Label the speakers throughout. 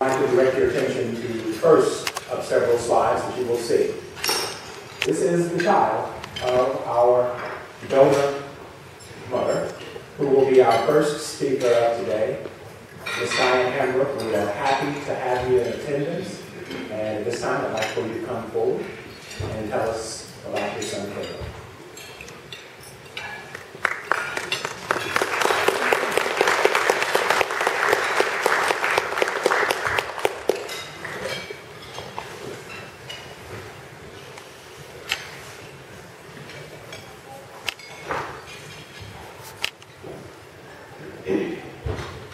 Speaker 1: I'd like to direct your attention to the first of several slides that you will see. This is the child of our donor mother, who will be our first speaker of today. Miss Diane Hambrook, we are happy to have you in attendance. And at this time, I'd like for you to come forward and tell us about your son, Caleb.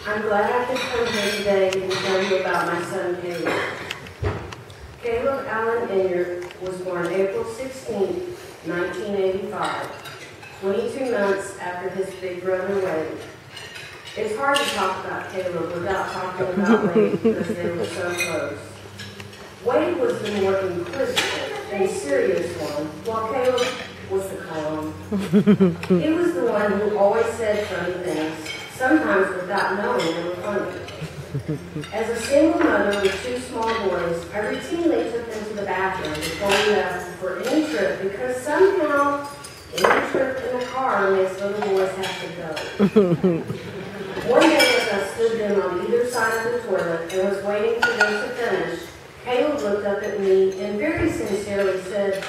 Speaker 2: I'm glad I could come here today and tell you about my son, Caleb. Caleb Allen Enyart was born April 16, 1985, 22 months after his big brother Wade. It's hard to talk about Caleb without talking about Wade because they were so close. Wade was the more inquisitive and serious one, while Caleb was the calm. He was the one who always said funny things, sometimes without knowing they were funny. As a single mother with two small boys, I routinely took them to the bathroom before we left for any trip because somehow any trip in the car makes little boys have to go. One day as I stood them on either side of the toilet and was waiting for them to finish, Caleb looked up at me and very sincerely said,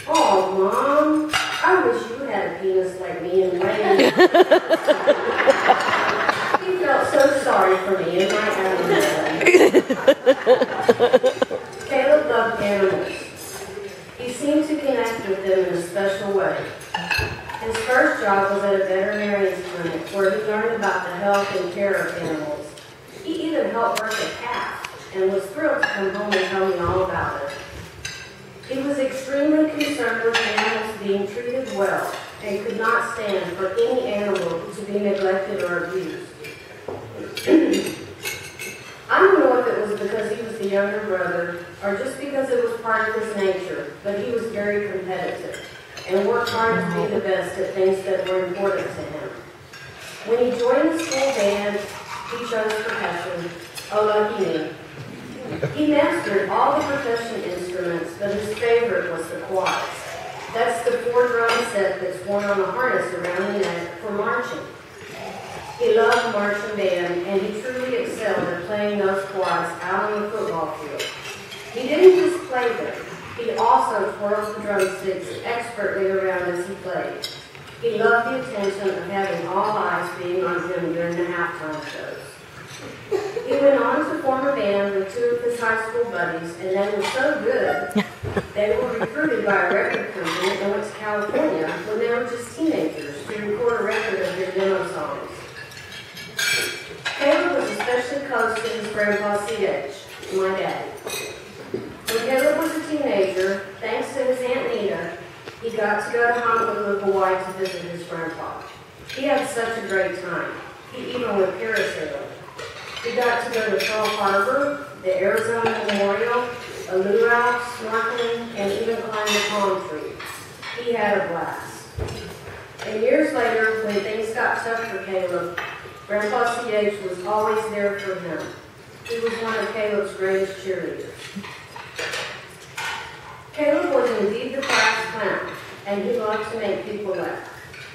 Speaker 2: "Oh, Mom, I wish you had a penis like me and Wayne." He felt so sorry for me and my animals. Caleb loved animals. He seemed to connect with them in a special way. His first job was at a veterinarian's clinic where he learned about the health and care of animals. He even helped birth a calf and was thrilled to come home and tell me all about it. He was extremely concerned with animals being treated well and could not stand for any animal to be neglected or abused. I don't know if it was because he was the younger brother or just because it was part of his nature, but he was very competitive and worked hard to be the best at things that were important to him. When he joined the school band, he chose percussion. Oh, lucky me. He mastered all the percussion instruments, but his favorite was the quads. That's the 4-drum set that's worn on a harness around the neck for marching. He loved marching band, and he truly excelled at playing those quads out on the football field. He didn't just play them. He also twirled the drumsticks expertly around as he played. He loved the attention of having all eyes being on him during the halftime shows. He went on to form a band with 2 of his high school buddies, and they were so good, they were recruited by a record company and went to California when they were just teenagers to record a record of their demo songs. Caleb was especially close to his grandpa C.H., my dad. When Caleb was a teenager, thanks to his Aunt Nita, he got to go to Honolulu, Hawaii to visit his grandpa. He had such a great time. He even went parasailing. He got to go to Pearl Harbor, the Arizona Memorial, a luau, snorkeling, and even climb the palm tree. He had a blast. And years later, when things got tough for Caleb, Grandpa C.H. was always there for him. He was one of Caleb's greatest cheerleaders. Caleb was indeed the class clown, and he loved to make people laugh.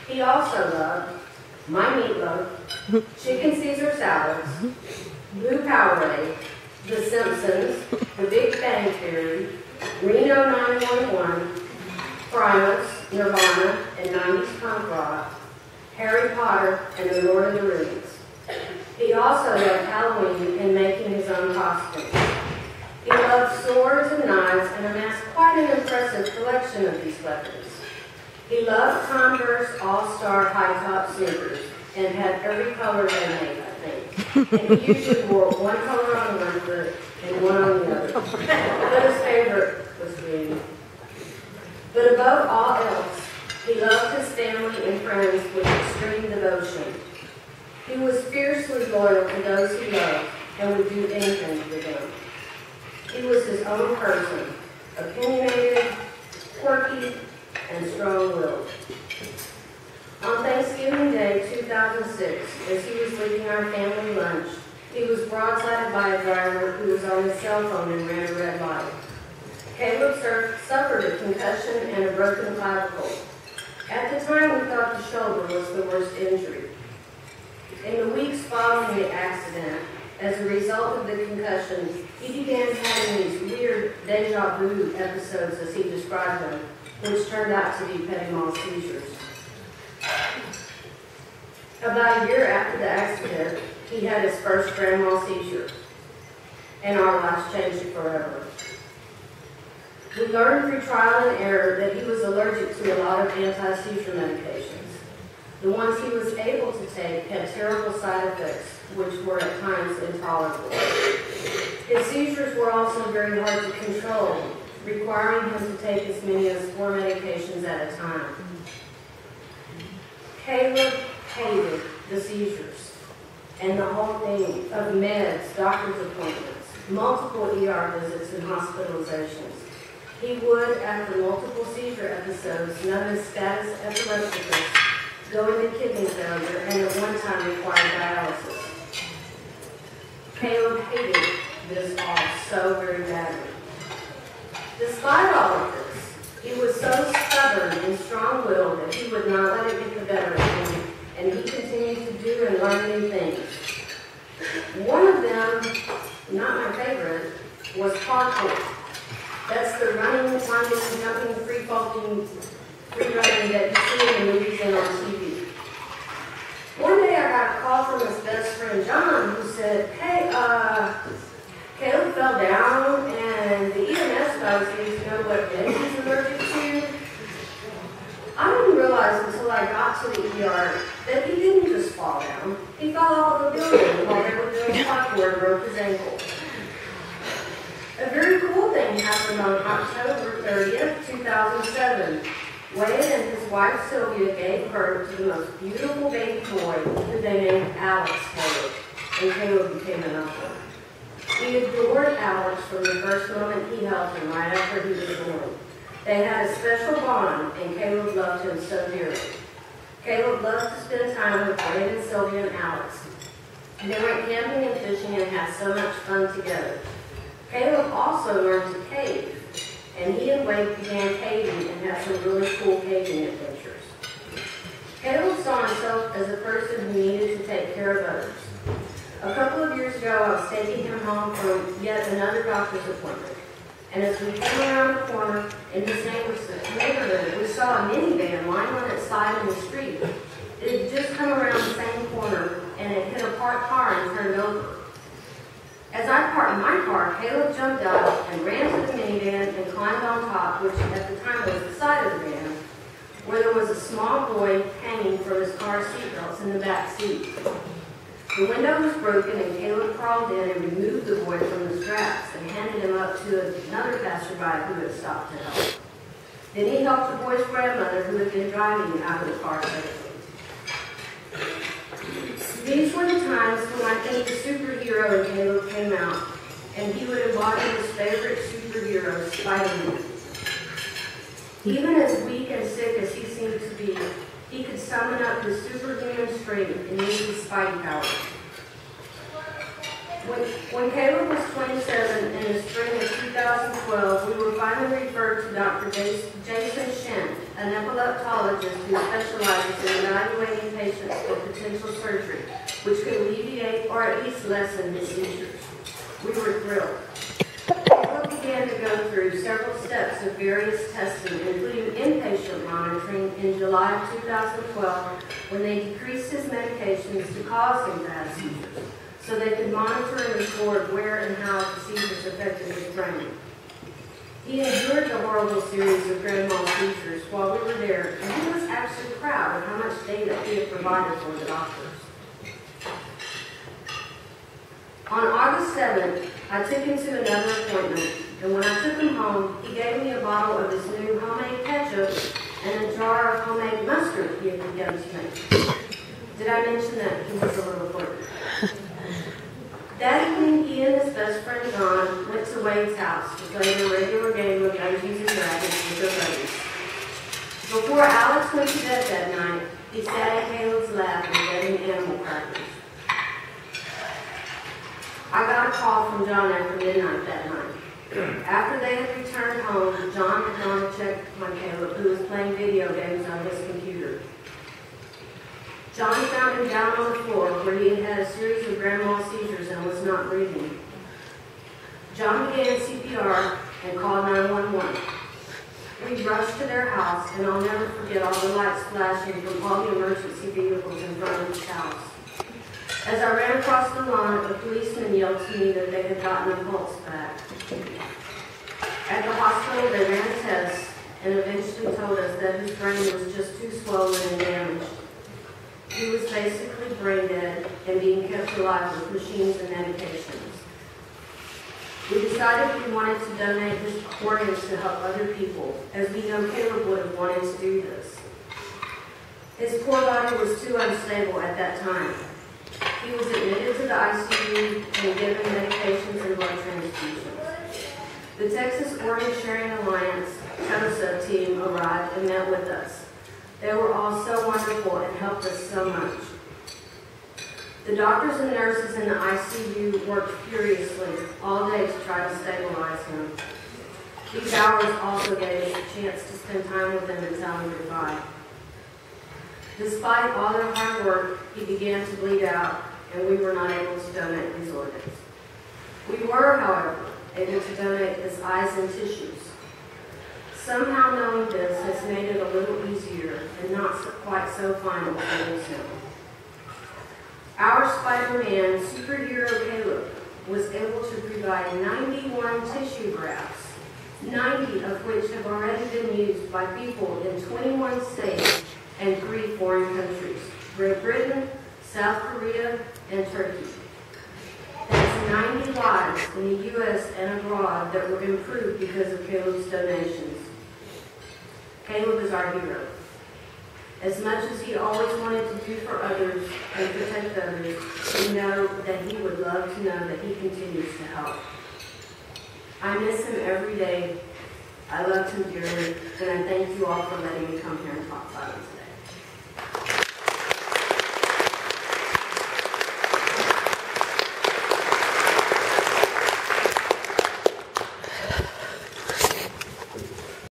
Speaker 2: He also loved my meatloaf, chicken Caesar salads, Blue Powerade, The Simpsons, The Big Bang Theory, Reno 911, Primus, Nirvana, and 90s punk rock, Harry Potter, and The Lord of the Rings. He also loved Halloween and making his own costumes. He loved swords and knives and amassed quite an impressive collection of these weapons. He loved Converse All-Star high-top sneakers and had every color they made, I think. And he usually wore one color on one foot and one on the other. But his favorite was green. But above all else, he loved his family and friends with extreme devotion. He was fiercely loyal to those he loved and would do anything for them. He was his own person, opinionated, quirky, and strong-willed. On Thanksgiving Day 2006, as he was leading our family lunch, He was broadsided by a driver who was on his cell phone and ran a red light. Caleb suffered a concussion and a broken clavicle. At the time, we thought the shoulder was the worst injury. In the weeks following the accident, as a result of the concussion, he began having these weird deja vu episodes, as he described them, which turned out to be petit mal seizures. About a year after the accident, he had his first grand mal seizure, and our lives changed forever. We learned through trial and error that he was allergic to a lot of anti-seizure medications. The ones he was able to take had terrible side effects, which were at times intolerable. His seizures were also very hard to control, requiring him to take as many as 4 medications at a time. Caleb hated the seizures and the whole thing of meds, doctor's appointments, multiple ER visits, and hospitalizations. He would, after multiple seizure episodes, known as status epilepticus, go into kidney failure and at one time require dialysis. Caleb hated this all so very badly. Despite all of this, he was so stubborn and strong-willed that he would not let it get the better of him, and he continued to do and learn new things. One of them, not my favorite, was parkour. That's the running, climbing, jumping, free running that you see in the movies and on TV. One day I got a call from his best friend John, who said, "Hey, Caleb fell down and the EMS guys need to know what meds he's allergic to." I didn't realize until I got to the ER that he didn't just fall down. He fell off of a building while they were doing parkour and broke his ankle. A very cool thing happened on October 30th, 2007. Wade and his wife Sylvia gave birth to the most beautiful baby boy, who they named Alex Caleb, and Caleb became an uncle. He adored Alex from the first moment he held him right after he was born. They had a special bond, and Caleb loved him so dearly. Caleb loved to spend time with Wade and Sylvia and Alex. They went camping and fishing and had so much fun together. Caleb also learned to cave, and he and Wade began caving and had some really cool caving adventures. Caleb saw himself as a person who needed to take care of others. A couple of years ago, I was taking him home from yet another doctor's appointment, and as we came around the corner in his neighborhood, we saw a minivan lying on its side in the street. It had just come around the same corner, and it hit a parked car and turned over. As I parked my car, Caleb jumped out and ran to the minivan and climbed on top, which at the time was the side of the van, where there was a small boy hanging from his car seatbelts in the back seat. The window was broken, and Caleb crawled in and removed the boy from the straps and handed him up to another passerby who had stopped to help. Then he helped the boy's grandmother, who had been driving out of the car safely. These were the times when I think the superhero in Caleb came out, and he would embody his favorite superhero, Spider-Man. Even as weak and sick as he seemed to be, he could summon up his superhuman strength and use his Spidey powers. When Caleb was 27 in the spring of 2012, we were finally referred to Dr. Jason Shen, an epileptologist who specializes in evaluating patients for potential surgery, which could alleviate or at least lessen his seizures. We were thrilled. Caleb began to go through several steps of various testing, including inpatient monitoring in July of 2012, when they decreased his medications to cause him to have seizures, so they could monitor and record where and how the seizures affected his brain. He endured the horrible series of grand mal seizures while we were there, and he was actually proud of how much data he had provided for the doctors. On August 7th, I took him to another appointment, and when I took him home, he gave me a bottle of his new homemade ketchup and a jar of homemade mustard he had begun to make. Did I mention that he was a little flirt? That evening, he and his best friend John went to Wade's house to play the regular game of Dungeons and Dragons with their buddies. Before Alex went to bed that night, he sat in Caleb's lap and fed him animal crackers. I got a call from John after midnight that night. After they had returned home, John had gone to check on Caleb, who was playing video games on his computer. John found him down on the floor where he had had a series of grand mal seizures and was not breathing. John began CPR and called 911. We rushed to their house, and I'll never forget all the lights flashing from all the emergency vehicles in front of his house. As I ran across the lawn, a policeman yelled to me that they had gotten a pulse back. At the hospital, they ran tests and eventually told us that his brain was just too swollen and damaged. He was basically brain dead and being kept alive with machines and medications. We decided we wanted to donate his organs to help other people, as we know Caleb would have wanted to do this. His poor body was too unstable at that time. He was admitted to the ICU and given medications and blood transfusions. The Texas Organ Sharing Alliance TOSA team arrived and met with us. They were all so wonderful and helped us so much. The doctors and nurses in the ICU worked furiously all day to try to stabilize him. These hours also gave us a chance to spend time with him and tell him goodbye. Despite all their hard work, he began to bleed out, and we were not able to donate his organs. We were, however, able to donate his eyes and tissues. Somehow knowing this has made it a little easier and not quite so final to lose him. Our Spider-Man superhero Caleb was able to provide 91 tissue grafts, 90 of which have already been used by people in 21 states and 3 foreign countries, Great Britain, South Korea, and Turkey. That's 90 lives in the U.S. and abroad that were improved because of Caleb's donations. Caleb is our hero. As much as he always wanted to do for others and protect others, we know that he would love to know that he continues to help. I miss him every day. I loved him dearly, and I thank you all for letting me come here and talk about him today.